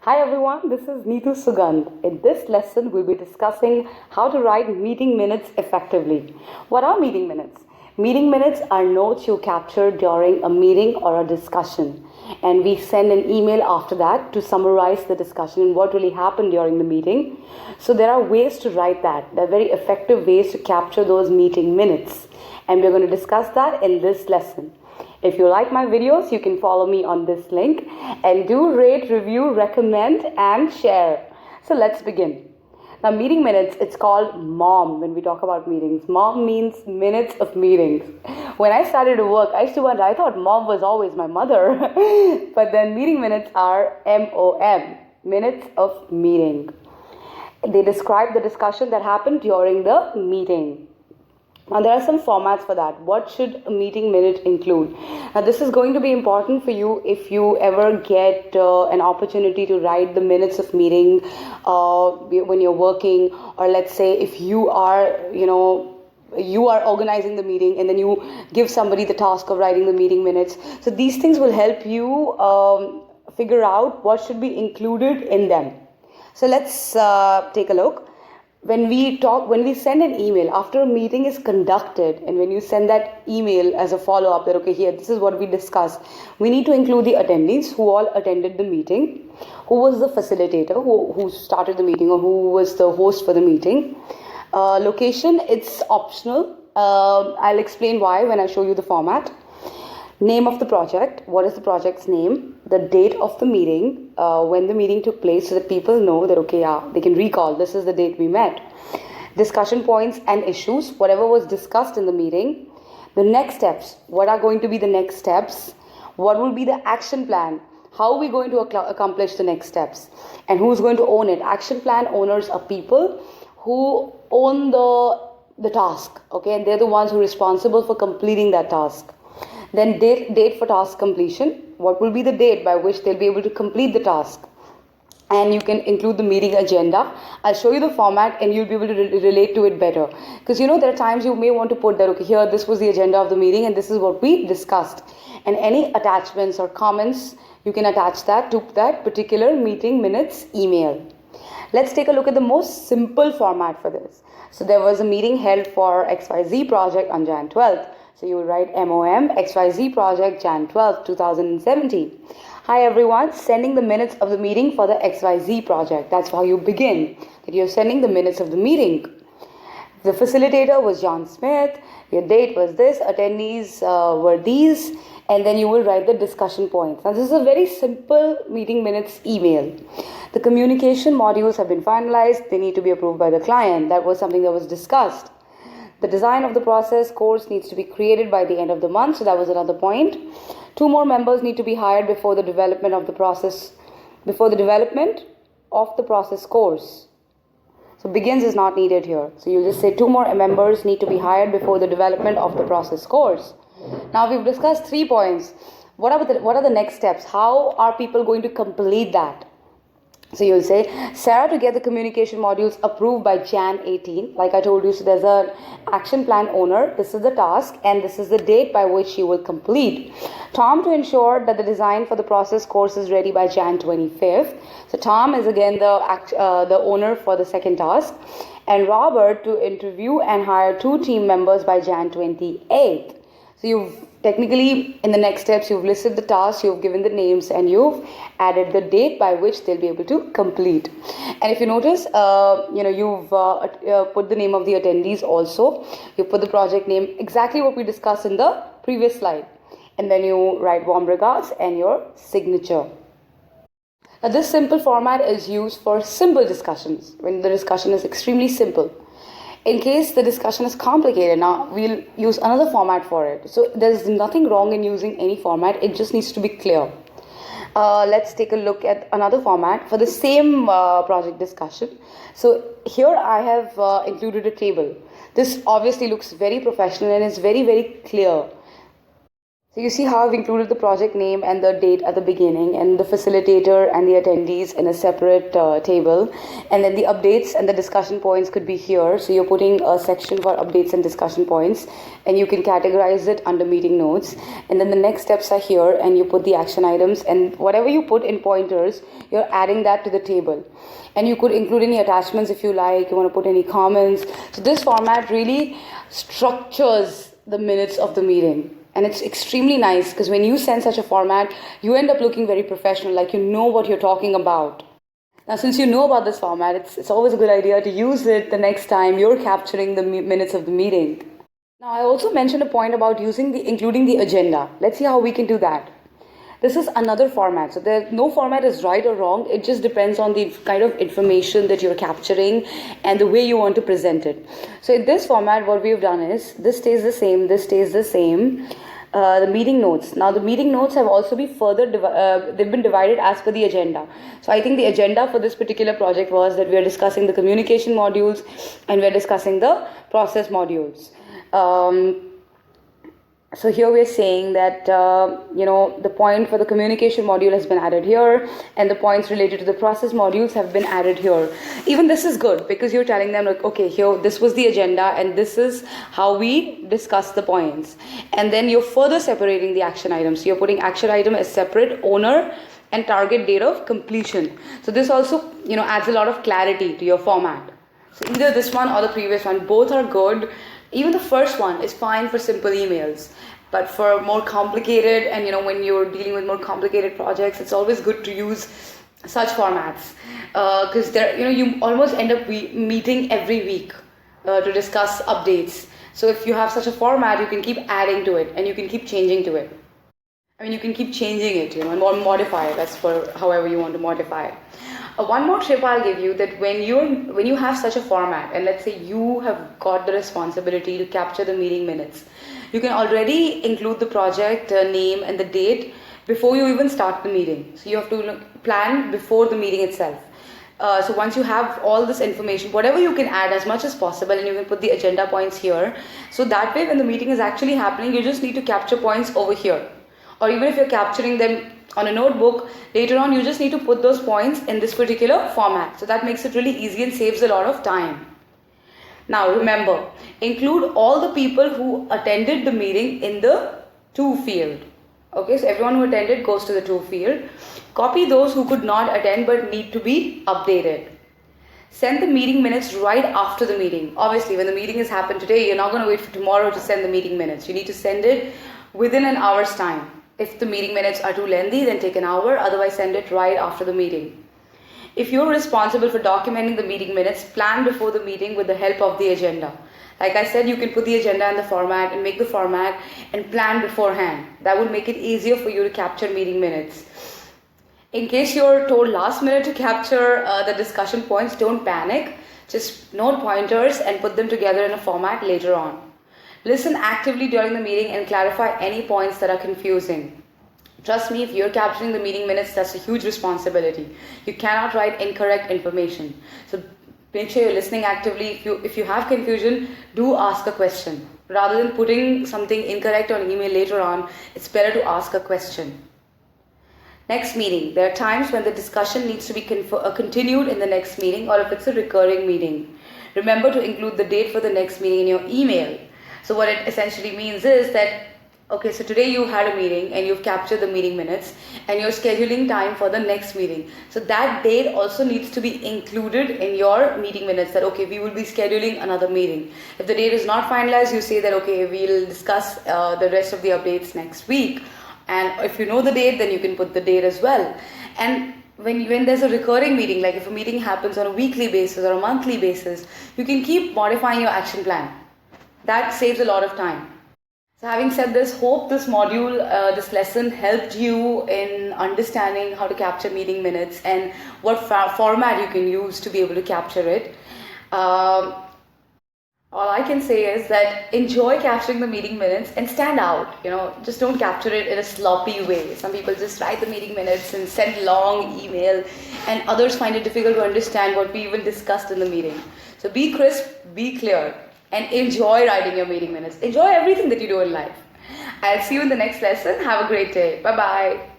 Hi everyone, this is Neetu Sugandh. In this lesson, we'll be discussing how to write meeting minutes effectively. What are meeting minutes? Meeting minutes are notes you capture during a meeting or a discussion. And we send an email after that to summarize the discussion and what really happened during the meeting. So there are ways to write that. There are very effective ways to capture those meeting minutes. And we're going to discuss that in this lesson. If you like my videos, you can follow me on this link and do rate, review, recommend and share. So let's begin. Now meeting minutes, it's called MOM when we talk about meetings. MOM means minutes of meetings. When I started to work, I used to wonder, I thought mom was always my mother. But then meeting minutes are MOM, minutes of meeting. They describe the discussion that happened during the meeting. Now there are some formats for that. What should a meeting minute include? Now this is going to be important for you if you ever get an opportunity to write the minutes of meeting when you're working, or let's say if you are, you are organizing the meeting and then you give somebody the task of writing the meeting minutes. So these things will help you figure out what should be included in them. So let's take a look. When we send an email after a meeting is conducted, and when you send that email as a follow-up that, okay, here, this is what we discussed, we need to include the attendees who all attended the meeting, who was the facilitator, who started the meeting, or who was the host for the meeting. Location, it's optional. I'll explain why when I show you the format. Name of the project, what is the project's name, the date of the meeting, when the meeting took place, so that people know that, okay, yeah, they can recall, this is the date we met. Discussion points and issues, whatever was discussed in the meeting. The next steps, what are going to be the next steps? What will be the action plan? How are we going to accomplish the next steps? And who's going to own it? Action plan owners are people who own the task, okay, and they're the ones who are responsible for completing that task. Then date for task completion. What will be the date by which they'll be able to complete the task? And you can include the meeting agenda. I'll show you the format and you'll be able to relate to it better. Because there are times you may want to put that, okay, here, this was the agenda of the meeting and this is what we discussed. And any attachments or comments, you can attach that to that particular meeting minutes email. Let's take a look at the most simple format for this. So there was a meeting held for XYZ project on Jan 12th. So you will write MOM XYZ project Jan 12, 2017. Hi everyone, sending the minutes of the meeting for the XYZ project. That's how you begin, that you're sending the minutes of the meeting. The facilitator was John Smith, your date was this, attendees were these, and then you will write the discussion points. Now this is a very simple meeting minutes email. The communication modules have been finalized, they need to be approved by the client. That was something that was discussed. The design of the process course needs to be created by the end of the month. So that was another point. 2 more members need to be hired before the development of the process course. So begins is not needed here. So you just say 2 more members need to be hired before the development of the process course. Now we've discussed 3 points. What are the next steps? How are people going to complete that? So you'll say, Sarah to get the communication modules approved by Jan 18. Like I told you, so there's an action plan owner. This is the task and this is the date by which she will complete. Tom to ensure that the design for the process course is ready by Jan 25th. So Tom is again the owner for the second task. And Robert to interview and hire 2 team members by Jan 28th. So you've technically, in the next steps, you've listed the tasks, you've given the names, and you've added the date by which they'll be able to complete. And if you notice, you've put the name of the attendees also. You put the project name, exactly what we discussed in the previous slide. And then you write warm regards and your signature. Now this simple format is used for simple discussions, when the discussion is extremely simple. In case the discussion is complicated, now we'll use another format for it. So there's nothing wrong in using any format, it just needs to be clear. Let's take a look at another format for the same project discussion. So here I have included a table. This obviously looks very professional and is very, very clear. So you see how I've included the project name and the date at the beginning, and the facilitator and the attendees in a separate table, and then the updates and the discussion points could be here. So you're putting a section for updates and discussion points, and you can categorize it under meeting notes. And then the next steps are here, and you put the action items, and whatever you put in pointers, you're adding that to the table. And you could include any attachments if you like, you want to put any comments. So this format really structures the minutes of the meeting. And it's extremely nice because when you send such a format, you end up looking very professional, like you know what you're talking about. Now, since you know about this format, it's always a good idea to use it the next time you're capturing the minutes of the meeting. Now, I also mentioned a point about including the agenda. Let's see how we can do that. This is another format. So no format is right or wrong. It just depends on the kind of information that you're capturing and the way you want to present it. So in this format, what we've done is this stays the same, this stays the same. The meeting notes. Now the meeting notes have also been they've been divided as per the agenda. So I think the agenda for this particular project was that we are discussing the communication modules and we're discussing the process modules. So here we're saying that, the point for the communication module has been added here, and the points related to the process modules have been added here. Even this is good because you're telling them, like, okay, here, this was the agenda, and this is how we discuss the points. And then you're further separating the action items. So you're putting action item as separate, owner, and target date of completion. So this also, adds a lot of clarity to your format. So either this one or the previous one, both are good. Even the first one is fine for simple emails, but for more complicated and when you're dealing with more complicated projects, it's always good to use such formats because you almost end up meeting every week to discuss updates. So if you have such a format, you can keep adding to it and you can keep changing to it. You can keep changing it, and modify it. That's for however you want to modify it. One more tip I'll give you, that when you have such a format, and let's say you have got the responsibility to capture the meeting minutes, you can already include the project name and the date before you even start the meeting. So you have to plan before the meeting itself. So once you have all this information, whatever you can add as much as possible, and you can put the agenda points here. So that way when the meeting is actually happening, you just need to capture points over here. Or even if you're capturing them on a notebook, later on you just need to put those points in this particular format. So that makes it really easy and saves a lot of time. Now remember, include all the people who attended the meeting in the to field. Okay, so everyone who attended goes to the to field. Copy those who could not attend but need to be updated. Send the meeting minutes right after the meeting. Obviously, when the meeting has happened today, you're not going to wait for tomorrow to send the meeting minutes. You need to send it within an hour's time. If the meeting minutes are too lengthy, then take an hour. Otherwise, send it right after the meeting. If you're responsible for documenting the meeting minutes, plan before the meeting with the help of the agenda. Like I said, you can put the agenda in the format and make the format and plan beforehand. That would make it easier for you to capture meeting minutes. In case you're told last minute to capture the discussion points, don't panic. Just note pointers and put them together in a format later on. Listen actively during the meeting and clarify any points that are confusing. Trust me, if you're capturing the meeting minutes, that's a huge responsibility. You cannot write incorrect information. So make sure you're listening actively. If you have confusion, do ask a question. Rather than putting something incorrect on email later on, it's better to ask a question. Next meeting. There are times when the discussion needs to be continued in the next meeting, or if it's a recurring meeting. Remember to include the date for the next meeting in your email. So what it essentially means is that, okay, so today you had a meeting and you've captured the meeting minutes and you're scheduling time for the next meeting. So that date also needs to be included in your meeting minutes, that, okay, we will be scheduling another meeting. If the date is not finalized, you say that, okay, we'll discuss the rest of the updates next week. And if you know the date, then you can put the date as well. And when there's a recurring meeting, like if a meeting happens on a weekly basis or a monthly basis, you can keep modifying your action plan. That saves a lot of time. So having said this, hope this module, this lesson helped you in understanding how to capture meeting minutes and what format you can use to be able to capture it. All I can say is that enjoy capturing the meeting minutes and stand out. Just don't capture it in a sloppy way. Some people just write the meeting minutes and send long email, and others find it difficult to understand what we even discussed in the meeting. So be crisp, be clear, and enjoy writing your meeting minutes. Enjoy everything that you do in life. I'll see you in the next lesson. Have a great day. Bye bye.